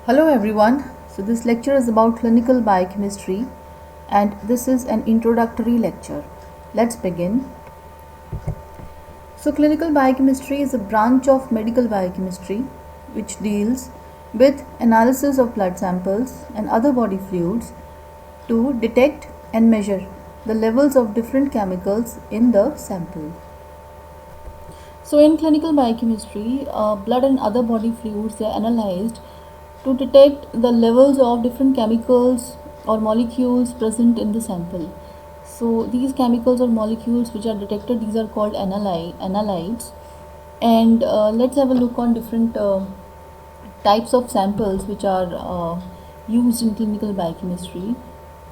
Hello everyone. So this lecture is about clinical biochemistry and this is an introductory lecture. Let's begin. So clinical biochemistry is a branch of medical biochemistry which deals with analysis of blood samples and other body fluids to detect and measure the levels of different chemicals in the sample. So in clinical biochemistry, blood and other body fluids, they are analyzed to detect the levels of different chemicals or molecules present in the sample. So these chemicals or molecules which are detected, these are called analytes. And let's have a look on different types of samples which are used in clinical biochemistry.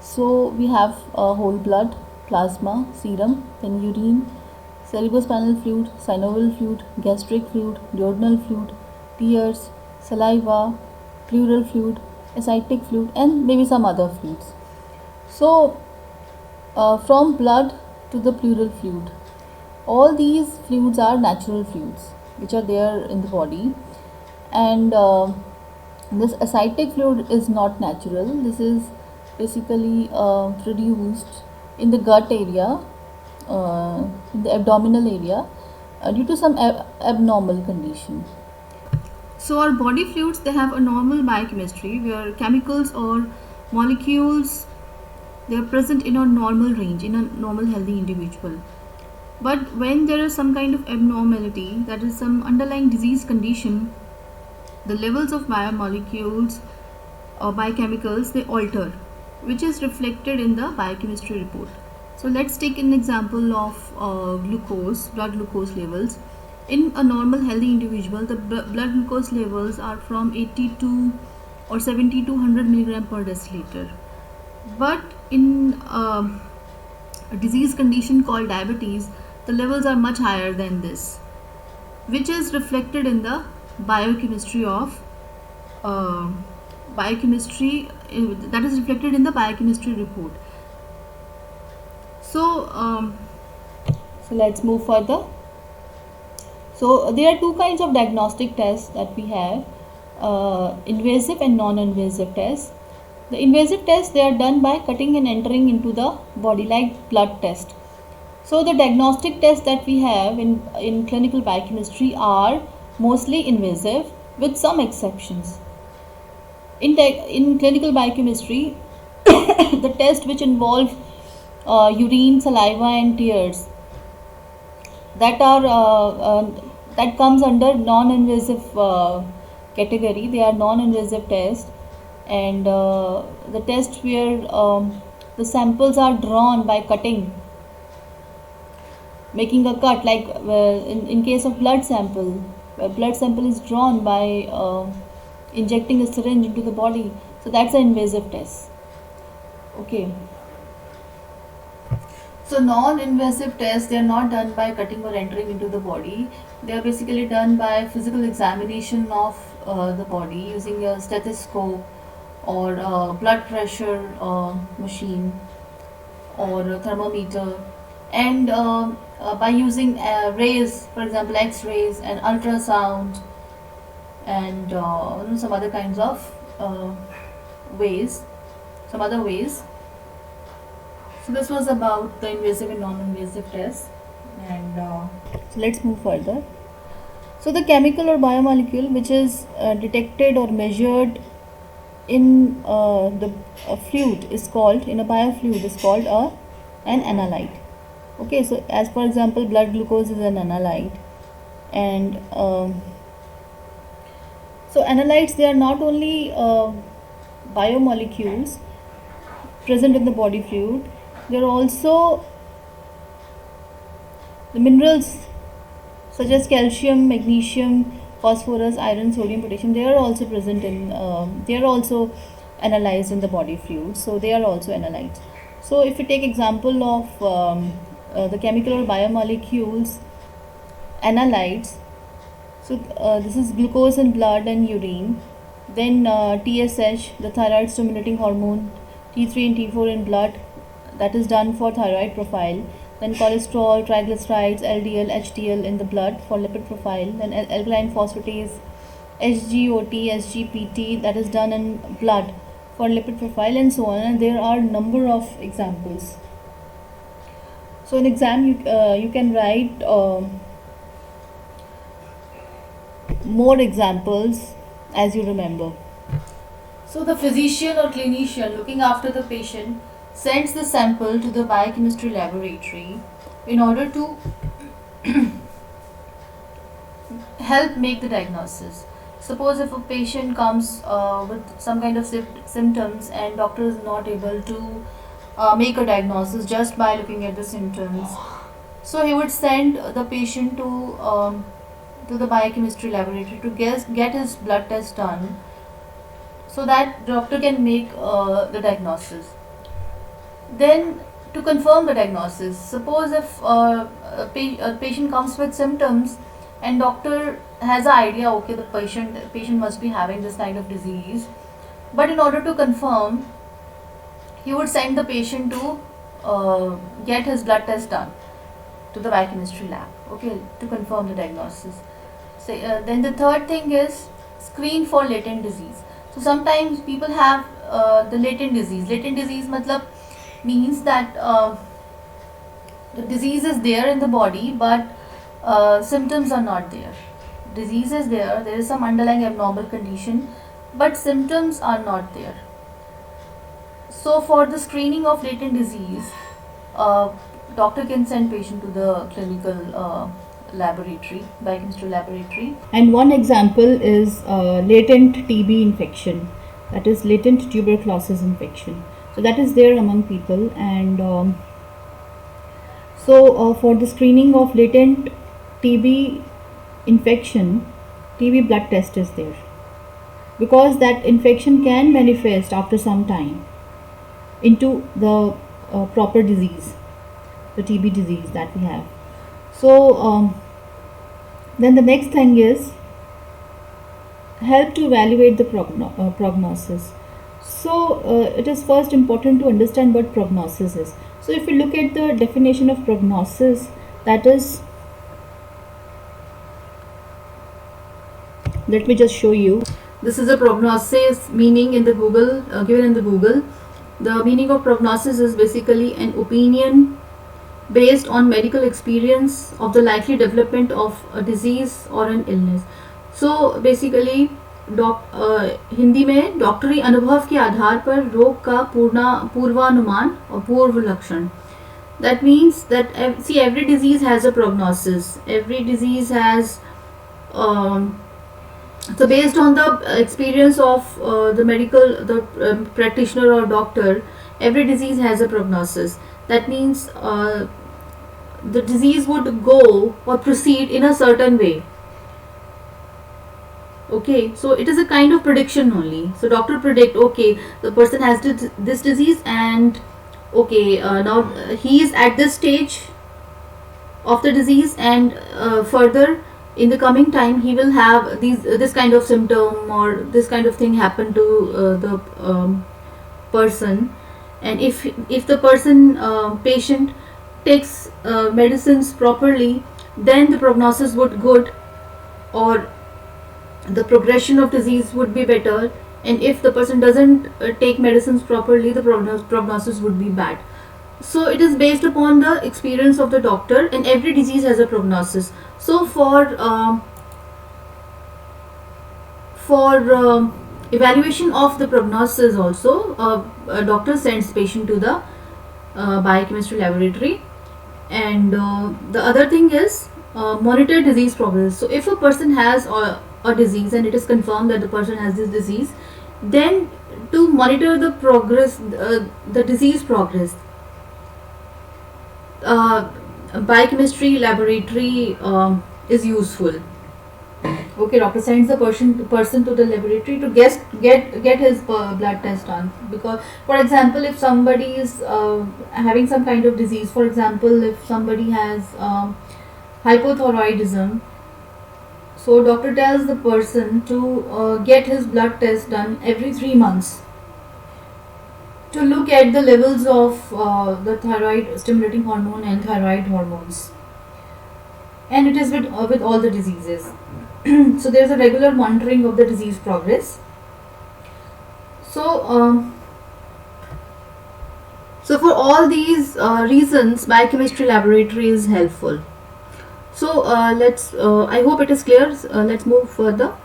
So we have whole blood, plasma, serum, then urine, cerebrospinal fluid, synovial fluid, gastric fluid, duodenal fluid, tears, saliva, pleural fluid, ascitic fluid, and maybe some other fluids. So from blood to the pleural fluid, all these fluids are natural fluids which are there in the body, and this ascitic fluid is not natural. This is basically produced in the gut area, in the abdominal area, due to some abnormal condition. So our body fluids, they have a normal biochemistry where chemicals or molecules, they are present in a normal range in a normal healthy individual. But when there is some kind of abnormality, that is some underlying disease condition, the levels of biomolecules or biochemicals, they alter, which is reflected in the biochemistry report. So let's take an example of glucose, blood glucose levels. In a normal healthy individual, the blood glucose levels are from 82 or 70 to 100 milligram per deciliter. But in a disease condition called diabetes, the levels are much higher than this, which is reflected in the biochemistry of that is reflected in the biochemistry report. So let's move further. So there are two kinds of diagnostic tests that we have, invasive and non-invasive tests. The invasive tests, they are done by cutting and entering into the body, like blood test. So the diagnostic tests that we have in clinical biochemistry are mostly invasive with some exceptions. In clinical biochemistry, the tests which involve urine, saliva and tears, that comes under non-invasive category. They are non-invasive tests, and the test where the samples are drawn by cutting, making a cut, like in case of blood sample, blood sample is drawn by injecting a syringe into the body. So that's an invasive test. Okay. So non-invasive tests, they are not done by cutting or entering into the body. They are basically done by physical examination of the body using a stethoscope or a blood pressure machine or a thermometer, and by using rays, for example X-rays and ultrasound, and some other kinds of ways, some other ways. So this was about the invasive and non-invasive tests, and so let's move further. So the chemical or biomolecule which is detected or measured in the fluid is called, in a biofluid, is called an analyte. Okay, so as for example, blood glucose is an analyte, and so analytes, they are not only biomolecules present in the body fluid, they are also the minerals such as calcium, magnesium, phosphorus, iron, sodium, potassium. They are also present in, they are also analyzed in the body fluid. So they are also analytes. So if you take example of the chemical or biomolecules analytes, so this is glucose in blood and urine, then TSH, the thyroid stimulating hormone, T3 and T4 in blood, that is done for thyroid profile, then cholesterol, triglycerides, LDL, HDL in the blood for lipid profile, then alkaline phosphatase SGOT, SGPT, that is done in blood for lipid profile and so on, and there are number of examples. So in exam you can write more examples as you remember. So the physician or clinician looking after the patient sends the sample to the biochemistry laboratory in order to help make the diagnosis. Suppose if a patient comes with some kind of symptoms and doctor is not able to make a diagnosis just by looking at the symptoms, so he would send the patient to the biochemistry laboratory to get his blood test done, so that doctor can make the diagnosis. Then to confirm the diagnosis, suppose if a patient comes with symptoms and doctor has an idea, okay, the patient must be having this kind of disease, but in order to confirm, he would send the patient to get his blood test done to the biochemistry lab, okay, to confirm the diagnosis. So, then the third thing is screen for latent disease. So sometimes people have the latent disease. Latent disease means that the disease is there in the body, but symptoms are not there. Disease is there is some underlying abnormal condition, but symptoms are not there. So for the screening of latent disease, doctor can send patient to the clinical laboratory, biochemistry laboratory. And one example is latent TB infection, that is latent tuberculosis infection. So that is there among people, and for the screening of latent TB infection, TB blood test is there, because that infection can manifest after some time into the proper disease, the TB disease that we have. So then the next thing is help to evaluate the prognosis. So it is first important to understand what prognosis is. So if you look at the definition of prognosis, that is, let me just show you. This is a prognosis meaning in the Google, given in the Google. The meaning of prognosis is basically an opinion based on medical experience of the likely development of a disease or an illness. So basically Hindi में डॉक्टरी अनुभव के आधार पर रोग का पूर्वानुमान और पूर्व लक्षण. That means that see, every disease has a prognosis. Every disease has so based on the experience of the practitioner or doctor, every disease has a prognosis. That means the disease would go or proceed in a certain way. Okay, so it is a kind of prediction only. So doctor predict, okay, the person has this disease, and okay, now he is at this stage of the disease, and further in the coming time he will have this kind of symptom or this kind of thing happen to the person. And if the patient takes medicines properly, then the prognosis would good, or the progression of disease would be better. And if the person doesn't take medicines properly, the prognosis would be bad. So it is based upon the experience of the doctor, and every disease has a prognosis. So for evaluation of the prognosis also, a doctor sends patient to the biochemistry laboratory. And the other thing is monitor disease progress. So if a person has a disease and it is confirmed that the person has this disease, then to monitor the progress, the disease progress, biochemistry laboratory is useful. Okay, doctor sends the person to the laboratory to get his blood test done. Because, for example, if somebody is having some kind of disease, for example, if somebody has hypothyroidism, so doctor tells the person to get his blood test done every 3 months to look at the levels of the thyroid stimulating hormone and thyroid hormones. And it is with all the diseases. So there's a regular monitoring of the disease progress. So for all these reasons, biochemistry laboratory is helpful. So I hope it is clear. Let's move further.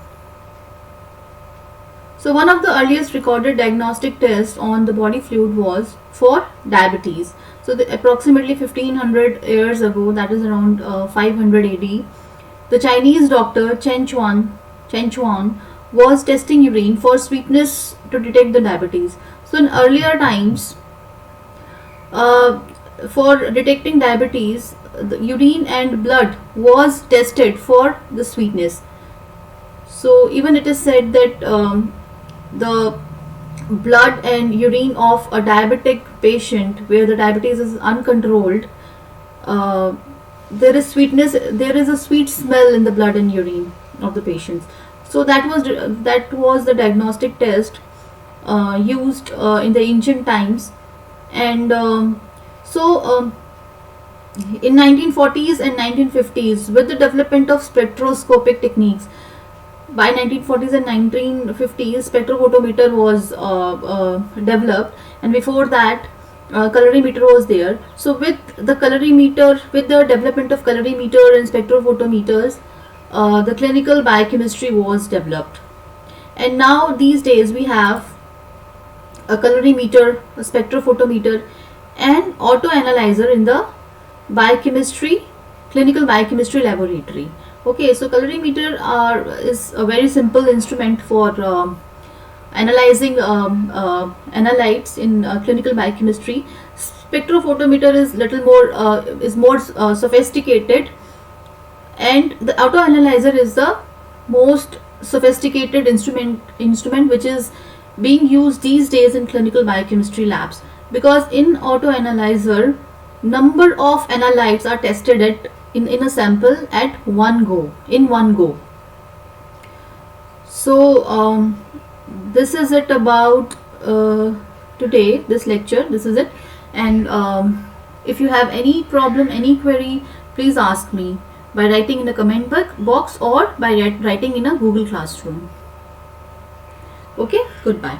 So one of the earliest recorded diagnostic tests on the body fluid was for diabetes. So approximately 1500 years ago, that is around 500 AD, the Chinese doctor Chen Chuan was testing urine for sweetness to detect the diabetes. So in earlier times, for detecting diabetes, the urine and blood was tested for the sweetness. So even it is said that the blood and urine of a diabetic patient where the diabetes is uncontrolled, there is sweetness, there is a sweet smell in the blood and urine of the patients. So that was the diagnostic test used in the ancient times. And in 1940s and 1950s, with the development of spectroscopic techniques, by 1940s and 1950s, spectrophotometer was developed, and before that, colorimeter was there. So with the development of colorimeter and spectrophotometers, the clinical biochemistry was developed. And now these days we have a colorimeter, a spectrophotometer, and autoanalyzer in the clinical biochemistry laboratory. Okay, so colorimeter is a very simple instrument for analyzing analytes in clinical biochemistry. Spectrophotometer is more sophisticated, and the autoanalyzer is the most sophisticated instrument which is being used these days in clinical biochemistry labs, because in autoanalyzer, number of analytes are tested in a sample at one go. So this is it about today, this lecture. This is it. And if you have any problem, any query, please ask me by writing in the comment box or by writing in a Google Classroom. Okay, goodbye.